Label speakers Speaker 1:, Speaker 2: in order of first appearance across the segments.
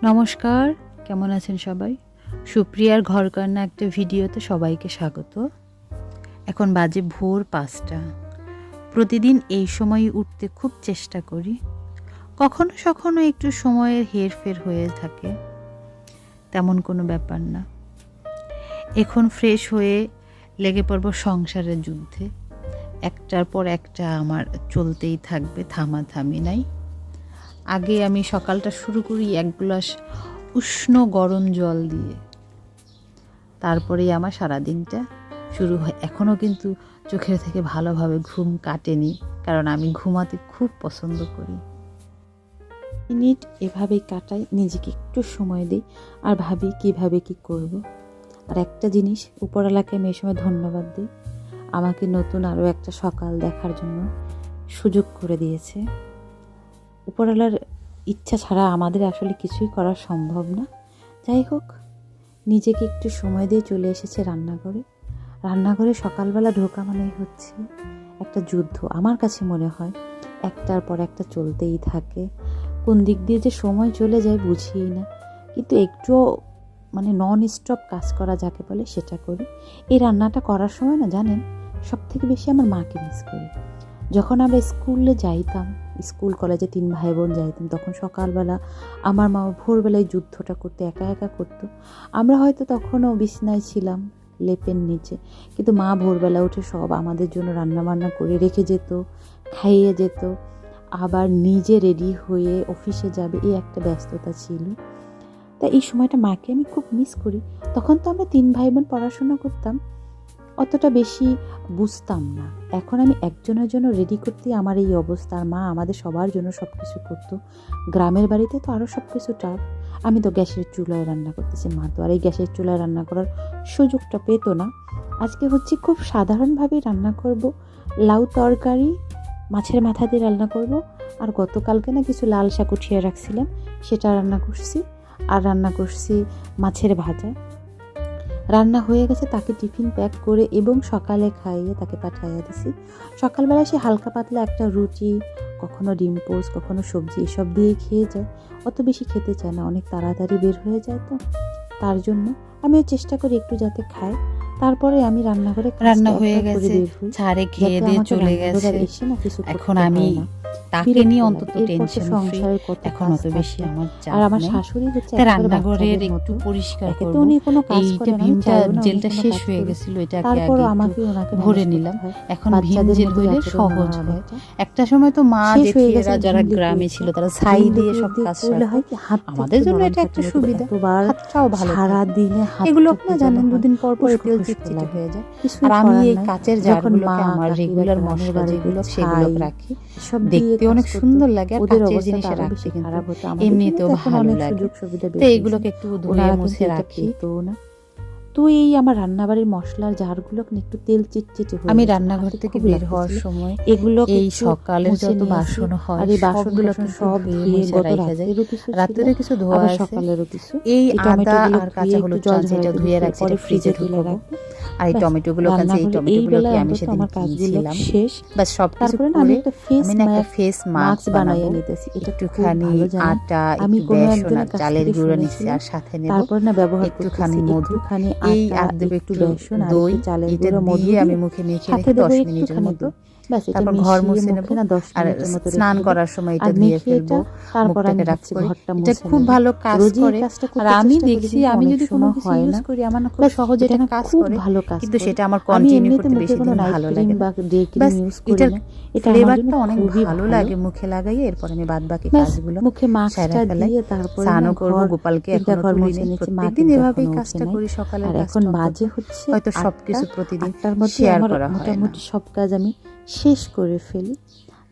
Speaker 1: নমস্কার, কেমন আছেন সবাই? সুপ্রিয়ার ঘরকন্না একটা ভিডিওতে সবাইকে স্বাগত। এখন বাজে ভোর 5টা। প্রতিদিন এই সময় উঠতে খুব চেষ্টা করি। কখনো কখনো একটু সময়ের হেরফের হয়ে থাকে, তেমন কোনো ব্যাপার না। এখন ফ্রেশ হয়ে লেগে পড়ব সংসারের যুদ্ধে। একটার পর একটা আমার চলতেই থাকবে, থামাথামি নাই। আগে আমি সকালটা শুরু করি এক গ্লাস উষ্ণ গরম জল দিয়ে, তারপরেই আমার সারাদিনটা শুরু হয়। এখনও কিন্তু চোখের থেকে ভালোভাবে ঘুম কাটেনি, কারণ আমি ঘুমাতে খুব পছন্দ করি। মিনিট এভাবেই কাটাই, নিজেকে একটু সময় দিই আর ভাবি কিভাবে কি করব। আর একটা জিনিস, উপরওয়ালাকে আমি এই সময় ধন্যবাদ দিই, আমাকে নতুন আরও একটা সকাল দেখার জন্য সুযোগ করে দিয়েছে। উপরওয়ালার ইচ্ছা ছাড়া আমাদের আসলে কিছুই করা সম্ভব না। যাই হোক, নিজেকে একটু সময় দিয়ে চলে এসেছে রান্নাঘরে সকালবেলা ঢোকা মানেই হচ্ছে একটা যুদ্ধ। আমার কাছে মনে হয় একটার পর একটা চলতেই থাকে, কোন দিক দিয়ে যে সময় চলে যায় বুঝিই না। কিন্তু একটুও নন স্টপ কাজ করা যাকে বলে সেটা করি। এই রান্নাটা করার সময় না, জানেন, সব থেকে বেশি আমার মাকে মিস করি। যখন আমরা স্কুলে যাইতাম, স্কুল কলেজে 3 ভাই বোন যাইতাম, তখন সকালবেলা আমার মা ভোরবেলায় যুদ্ধটা করতে একা একা করতো। আমরা হয়তো তখনও বিছনায় ছিলাম, লেপের নিচে, কিন্তু মা ভোরবেলা উঠে সব আমাদের জন্য রান্নাবান্না করে রেখে যেত, খাইয়ে যেত, আবার নিজে রেডি হয়ে অফিসে যাবে, এই একটা ব্যস্ততা ছিল। তাই এই সময়টা মাকে আমি খুব মিস করি। তখন তো আমরা 3 ভাই বোন পড়াশোনা করতাম, অতটা বেশি বুঝতাম না। এখন আমি একজনের জন্য রেডি করতে আমার এই অবস্থা, আর মা আমাদের সবার জন্য সব কিছু করতো। গ্রামের বাড়িতে তো আরও সব কিছু টাফ। আমি তো গ্যাসের চুলায় রান্না করতেছি, মা তো আর এই গ্যাসের চুলায় রান্না করার সুযোগটা পেতো না। আজকে হচ্ছে খুব সাধারণভাবেই রান্না করব, লাউ তরকারি, মাছের মাথা দিয়ে রান্না করব। আর গতকালকে না কিছু লাল শাক উঠিয়ে রাখছিলাম, সেটা রান্না করছি। আর রান্না করছি মাছের ভাজা। রান্না হয়ে গেছে, তাকে টিফিন প্যাক করে এবং সকালে খাইয়ে তাকে পাঠাইয়া দিছি। সকালবেলা সে হালকা পাতলা একটা রুটি, কখনো ডিম পোস্ট, কখনো সবজি, এসব দিয়ে খেয়ে যায়। অত বেশি খেতে চায় না, অনেক তাড়াতাড়ি বের হয়ে যায়, তো তার জন্য আমিও চেষ্টা করি একটু যাতে খায়। তারপরে আমি রান্নাঘরে
Speaker 2: রান্না হয়ে গেছে, ছাড়ে খেয়ে দিয়ে চলে গেছে। এখন আমি তাকে নিয়ে অন্তত টেনশন ফ্রি, এখন অত বেশি আমার চাপ
Speaker 1: আর আমার
Speaker 2: নেই।
Speaker 1: শাশুড়ি হচ্ছে
Speaker 2: রান্নাঘরের একটু পরিষ্কার করব।
Speaker 1: উনি কোনো কাজ
Speaker 2: এইটা
Speaker 1: করেন না,
Speaker 2: ভীমটা
Speaker 1: চাইও না উনি
Speaker 2: জেলটা
Speaker 1: কোনো
Speaker 2: শেষ
Speaker 1: কাজ
Speaker 2: হয়ে
Speaker 1: করুক।
Speaker 2: গেছিল, এটাকে
Speaker 1: তারপরও
Speaker 2: আগে
Speaker 1: আমাকে
Speaker 2: একটু
Speaker 1: ওনাকে
Speaker 2: ভরে
Speaker 1: ম্যানেজ
Speaker 2: নিলাম।
Speaker 1: করতে হয়।
Speaker 2: এখন ভীম
Speaker 1: বাচ্চাদের
Speaker 2: জেল
Speaker 1: মধ্যে
Speaker 2: হইলে
Speaker 1: যতটা
Speaker 2: সহজ
Speaker 1: নেওয়া
Speaker 2: হয়।
Speaker 1: যায়।
Speaker 2: একটা সময় তো মা
Speaker 1: শেষ হয়ে গেছে,
Speaker 2: জেঠিয়েরা যারা
Speaker 1: ভীম
Speaker 2: গ্রামে
Speaker 1: লিকুইড
Speaker 2: ছিল তারা ছাই
Speaker 1: ভীম
Speaker 2: দিয়ে
Speaker 1: লিকুইড
Speaker 2: সব কাজ
Speaker 1: করলে হয়
Speaker 2: সারতো।
Speaker 1: কি, হাত
Speaker 2: আমাদের জন্য এটা একটা সুবিধা, হাতটাও ভালো
Speaker 1: সারা
Speaker 2: থাকে।
Speaker 1: দিনে হাত
Speaker 2: এগুলো আপনারা জানেন, দুদিন পর পর তেল চিটচিটে হয়ে যায়। আর আমি এই কাচের জারগুলোকে আমার রেগুলার মশলা যেগুলো সেগুলো রাখি, দেখতে অনেক সুন্দর লাগে। আর কাচের জিনিস রাখতে কিন্তু এমনিতেও ভালো লাগে। তো এইগুলোকে একটু ধুয়ে মুছে রাখি।
Speaker 1: তো এই আমার রান্নাবাড়ির মশলার জারগুলো একটু তেল চিটচিটে হয়ে
Speaker 2: আমি
Speaker 1: গেছে।
Speaker 2: রান্নাঘর
Speaker 1: হাতে
Speaker 2: থেকে
Speaker 1: খুব
Speaker 2: বের হওয়ার
Speaker 1: লাগতেছিল।
Speaker 2: সময়
Speaker 1: এগুলো
Speaker 2: এই সকালের যত বাসন হয়
Speaker 1: আর এই
Speaker 2: সবগুলোকে
Speaker 1: সব ধুয়ে
Speaker 2: গত
Speaker 1: গত
Speaker 2: রাতেরও কিছু ধোয়া
Speaker 1: আবার
Speaker 2: আছে,
Speaker 1: সকালেরও কিছু।
Speaker 2: এই
Speaker 1: এই
Speaker 2: আদা
Speaker 1: টমেটোগুলো
Speaker 2: আর কাঁচা হলুদ যেটা ধুয়ে রাখছি এটা ফ্রিজে ঢুকাবো। আর এই টমেটোগুলো কাঁচা, এই টমেটোগুলোকে আমি সেদিন কিনেছিলাম।
Speaker 1: শেষ।
Speaker 2: বাস সব কিছু করে আমি একটা ফেস মাস্ক
Speaker 1: বানাইয়ে
Speaker 2: বানাবো।
Speaker 1: নিতেছি।
Speaker 2: একটুখানি আটা, একটু বেসন আর চালের গুঁড়ো নিচ্ছি, আর সাথে নেব
Speaker 1: তারপর না ব্যবহার
Speaker 2: একটুখানি মধু,
Speaker 1: এই
Speaker 2: আর দেবো একটু
Speaker 1: বেসন আর
Speaker 2: দই।
Speaker 1: একটু চালের
Speaker 2: এটা
Speaker 1: গুঁড়ো, মধু
Speaker 2: দিয়ে আমি মুখে মেখে রেখে 10 মিনিটের মতো, তারপর ঘর মুছে নেব। আর স্নান করার সময় এটা ধুয়ে ফেলবো, মুখটাকে রাফ করে। এটা খুব ভালো কাজ করে। আর আমি দেখছি, আমি যদি কোনো কিছু ইউজ করি আমার না খুব সহজে এটা কাজ করে, কিন্তু সেটা আমার কন্টিনিউ করতে বেশি দিন ভালো লাগে না। বাস এটার ফ্লেভারটা অনেক ভালো লাগে মুখে লাগাই। এরপর আমি বাদ বাকি কাজগুলো
Speaker 1: মুখে মাস্কটা দিয়ে তারপর
Speaker 2: স্নানও করবো। গোপালকে এখনো তুলিনি, প্রত্যেকদিন এভাবেই কাজটা করি সকালে।
Speaker 1: আর এখন বাজে হচ্ছে
Speaker 2: হয়তো সবকিছু প্রতিদিন
Speaker 1: শেয়ার
Speaker 2: করা হয় না।
Speaker 1: মোটামুটি সব কাজ আমি শেষ করে ফেলি।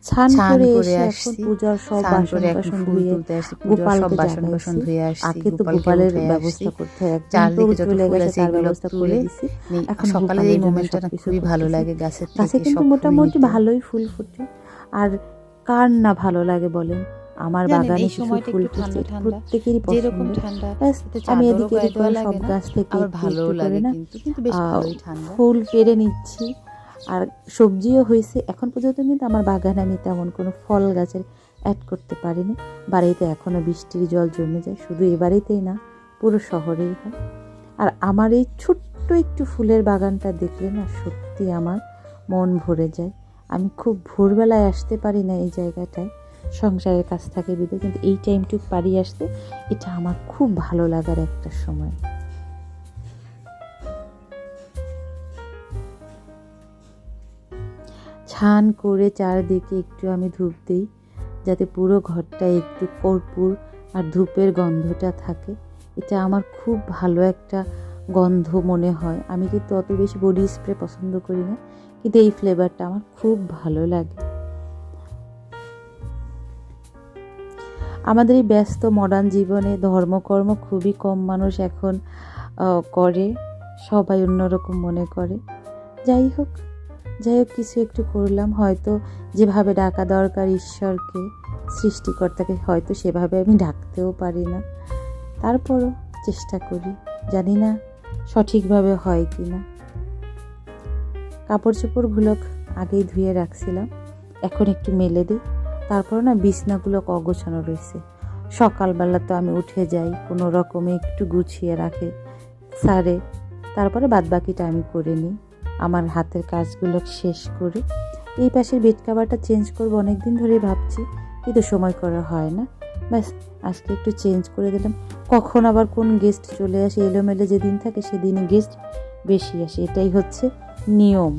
Speaker 1: স্নান করে এসে এখন পূজার সব বাসন ধুয়ে গোপালকে ধুয়ে আসছি। আগে তো গোপালের ব্যবস্থা করতে হয়,
Speaker 2: চারদিকে যত
Speaker 1: চলে
Speaker 2: ফুল
Speaker 1: গেছে
Speaker 2: আছে
Speaker 1: তার
Speaker 2: এগুলো
Speaker 1: ব্যবস্থা করে দিছি।
Speaker 2: এখন সকালে এই মোমেন্টটা খুবই ভালো লাগে, গাছের
Speaker 1: গাছে
Speaker 2: থেকে
Speaker 1: কিন্তু
Speaker 2: সব
Speaker 1: মোটামুটি ভালোই ফুল ফুটে। আর কার না ভালো লাগে বলেন, আমার বাগানে কিছু ফুল ফুটছে, প্রত্যেকেরই
Speaker 2: যেরকম
Speaker 1: পছন্দ।
Speaker 2: ঠান্ডা,
Speaker 1: আমি এদিকে সব গাছ থেকে
Speaker 2: ভালো লাগে, কিন্তু বেশ ভালোই ঠান্ডা।
Speaker 1: ফুল পেড়ে নিচ্ছি। আর সবজিও হয়েছে। এখন পর্যন্ত কিন্তু আমার বাগানে আমি তেমন কোনো ফল গাছের অ্যাড করতে পারিনি। বাড়িতে এখনও বৃষ্টির জল জমে যায়, শুধু এ বাড়িতেই না, পুরো শহরেই হয়। আর আমার এই ছোট্ট একটু ফুলের বাগানটা দেখলে না সত্যি আমার মন ভরে যায়। আমি খুব ভোরবেলায় আসতে পারি না এই জায়গাটায়, সংসারের কাছ থাকে বিদে, কিন্তু এই টাইমটুকু পারি আসতে, এটা আমার খুব ভালো লাগার একটা সময়। ছান করে চারদিকে একটু আমি ধূপ দিই, যাতে পুরো ঘরটা একটু কর্পূর আর ধূপের গন্ধটা থাকে। এটা আমার খুব ভালো একটা গন্ধ মনে হয়। আমি কিন্তু অত বেশি বডি স্প্রে পছন্দ করি না, কিন্তু এই ফ্লেভারটা আমার খুব ভালো লাগে। আমাদের এই ব্যস্ত মডার্ন জীবনে ধর্মকর্ম খুবই কম মানুষ এখন করে, সবাই অন্যরকম মনে করে। যাই হোক কিছু একটু করলাম, হয়তো যেভাবে ডাকা দরকার ঈশ্বরকে, সৃষ্টিকর্তাকে, হয়তো সেভাবে আমি ডাকতেও পারি না, তারপরও চেষ্টা করি, জানি না সঠিকভাবে হয় কি না। কাপড় চোপড়গুলো আগেই ধুয়ে রাখছিলাম, এখন একটু মেলে দিই। তারপর না বিছনাগুলো অগোছানো রয়েছে, সকালবেলা তো আমি উঠে যাই কোনো রকমে একটু গুছিয়ে রাখে সারে, তারপরে বাদবাকিটা আমি করে নিই আমার হাতের কাজগুলো শেষ করে। এই পাশের বেড কাভারটা চেঞ্জ করবো অনেক দিন ধরেই ভাবছি, কিন্তু সময় করা হয় না। ব্যাস আজকে একটু চেঞ্জ করে দিলাম। কখন আবার কোন গেস্ট চলে আসে, এলোমেলো যেদিন থাকে সেদিনই গেস্ট বেশি আসে, এটাই হচ্ছে নিয়ম।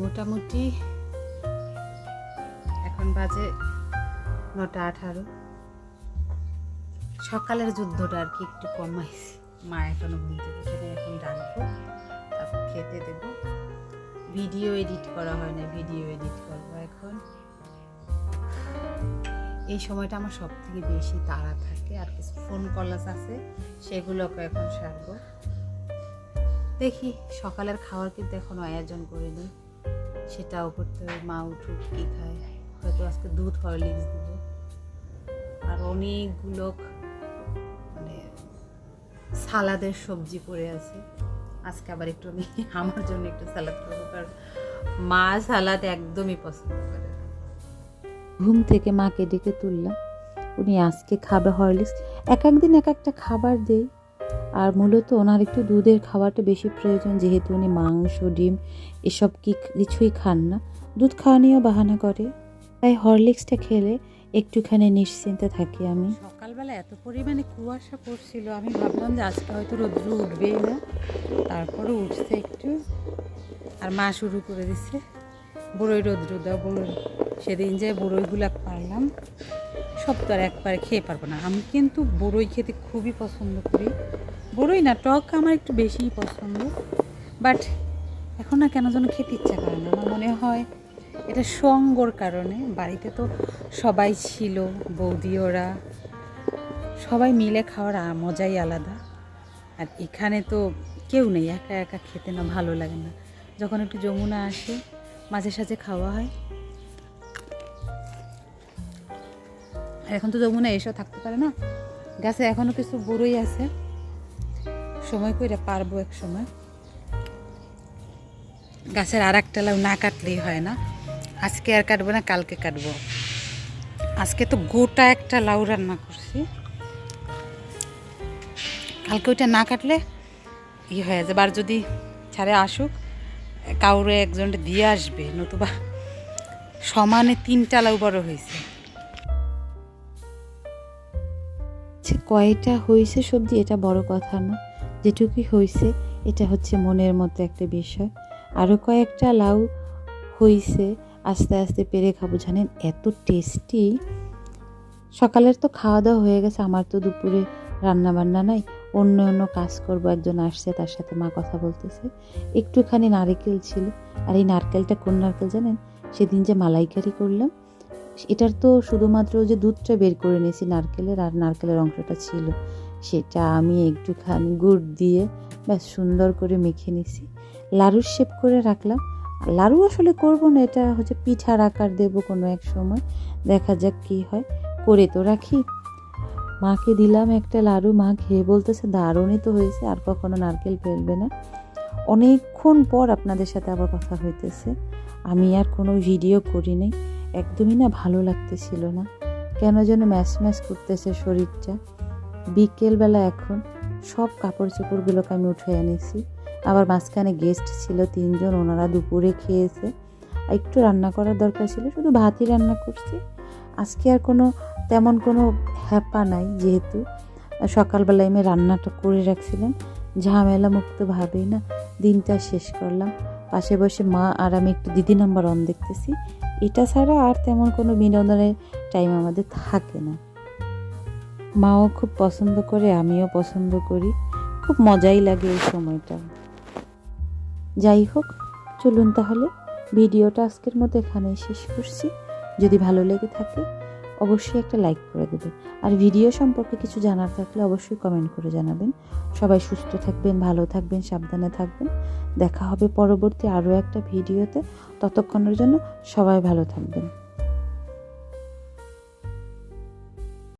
Speaker 2: মোটামুটি এখন বাজে 9:18। সকালের যুদ্ধটা আর কি একটু কমাইছি। মা এখনো ঘুম থেকে উঠে, এখন ডাকবো, তারপর খেতে দেবো। ভিডিও এডিট করা হয় না, ভিডিও এডিট করবো এখন। এই সময়টা আমার সব থেকে বেশি তাড়া থাকে, আর কিছু ফোন কলাস আছে সেগুলোকে এখন সারবো। দেখি সকালের খাওয়ার কিন্তু এখনো আয়োজন করিনি, সেটাও করতে হবে। মা উঠুক, কী খায়, হয়তো আজকে দুধ হরলিক্স দিব। আর অনেকগুলো মানে সালাদের সবজি পড়ে আছে, আজকে আবার একটু আমি আমার জন্য একটু সালাদ করবো, কারণ মা সালাদ একদমই পছন্দ করে না।
Speaker 1: ঘুম থেকে মাকে ডেকে তুললাম, উনি আজকে খাবে হরলিক্স। এক একদিন এক একটা খাবার দেই, আর মূলত ওনার একটু দুধের খাবারটা বেশি প্রয়োজন, যেহেতু উনি মাংস ডিম এসব কিছুই খান না, দুধ খাওয়া নিয়েও বাহানা করে, তাই হরলিক্সটা খেলে একটুখানি নিশ্চিন্তে থাকি আমি।
Speaker 2: সকালবেলা এত পরিমাণে কুয়াশা পড়ছিল, আমি ভাবলাম যে আজকে হয়তো রৌদ্র উঠবেই না, তারপরে উঠছে একটু। আর মা শুরু করে দিচ্ছে বড়ই রৌদ্র দাও, বড়ই। সেদিন যে বড়ইগুলো পারলাম, সব তো আর একবারে খেয়ে পারবো না। আমি কিন্তু বড়ই খেতে খুবই পছন্দ করি, বড়ই না টক আমার একটু বেশিই পছন্দ, বাট এখন না কেন যেন খেতে ইচ্ছা করে না। আমার মনে হয় এটা সঙ্গর কারণে। বাড়িতে তো সবাই ছিল, বৌদি ওরা সবাই মিলে খাওয়ার মজাই আলাদা, আর এখানে তো কেউ নেই, একা একা খেতে না ভালো লাগে না। যখন একটু যমুনা আসে মাঝে সাঝে খাওয়া হয়, আর এখন তো যমুনা এসেও থাকতে পারে না, গাছে এখনও কিছু বড়ই আছে, সময় করে পারবো এক সময়। গাছের আর একটা লাউ না কাটলেই হয় না, আজকে আর কাটবো না, কালকে কাটবো। আজকে তো গোটা একটা লাউ রান্না করছি, কালকে ওইটা না কাটলে হয়ে যাবে। আর যদি ছাড়ে আসুক, কাউরে একজনটা দিয়ে আসবে, নতুবা সমানে 3টা লাউ বড় হয়েছে।
Speaker 1: কয়টা হয়েছে সবজি এটা বড় কথা না, যেটুকুই হয়েছে এটা হচ্ছে মনের মতো একটা বিষয়। আরও কয়েকটা লাউ হয়েছে, আস্তে আস্তে পেরে খাবো। জানেন এত টেস্টি। সকালের তো খাওয়া দাওয়া হয়ে গেছে, আমার তো দুপুরে রান্না বান্না নাই, অন্য কাজ করব। একজন আসছে, তার সাথে মা কথা বলতেছে। একটুখানি নারকেল ছিল, আর এই নারকেলটা কোন নারকেল জানেন? সেদিন যে মালাইকারি করলাম, এটার তো শুধুমাত্র যে দুধটা বের করে নিয়েছি নারকেলের, আর নারকেলের অংশটা ছিল, সেটা আমি একটুখানি গুড় দিয়ে ব্যাস সুন্দর করে মেখে নিছি, লাড়ুর শেপ করে রাখলাম। লাড়ু আসলে করব না, এটা হচ্ছে পিঠার আকার দেব কোনো এক সময়, দেখা যাক কি হয়, করে তো রাখি। মাকে দিলাম একটা লাড়ু, মা খেয়ে বলতেছে দারুণই তো হয়েছে, আর কখনো নারকেল ফেলবে না। অনেকক্ষণ পর আপনাদের সাথে আবার কথা হইতেছে। আমি আর কোনো ভিডিও করি নাই, একদমই না ভালো লাগতেছিল না, কেন যেন ম্যাচ ম্যাচ করতেছে শরীরটা। বিকেলবেলা এখন সব কাপড় চোপড়গুলোকে আমি উঠে এনেছি। আবার মাঝখানে গেস্ট ছিল 3 জন, ওনারা দুপুরে খেয়েছে। একটু রান্না করার দরকার ছিল, শুধু ভাতই রান্না করছি। আজকে আর তেমন কোনো হ্যাপা নাই, যেহেতু সকালবেলায় আমি রান্নাটা করে রাখছিলাম। ঝামেলা মুক্তভাবেই না দিনটা শেষ করলাম। পাশে বসে মা আর আমি একটু দিদি নাম্বার অন দেখতেছি। এটা ছাড়া আর তেমন কোনো বিনোদনের টাইম আমাদের থাকে না। মাও খুব পছন্দ করে, আমিও পছন্দ করি, খুব মজাই লাগে এই সময়টা। যাই হোক, চলুন তাহলে ভিডিওটা আজকের মতো এখানেই শেষ করছি। যদি ভালো লেগে থাকে অবশ্যই একটা লাইক করে দেবেন, আর ভিডিও সম্পর্কে কিছু জানার থাকলে অবশ্যই কমেন্ট করে জানাবেন। সবাই সুস্থ থাকবেন, ভালো থাকবেন, সাবধানে থাকবেন। দেখা হবে পরবর্তী আরও একটা ভিডিওতে। ততক্ষণের জন্য সবাই ভালো থাকবেন।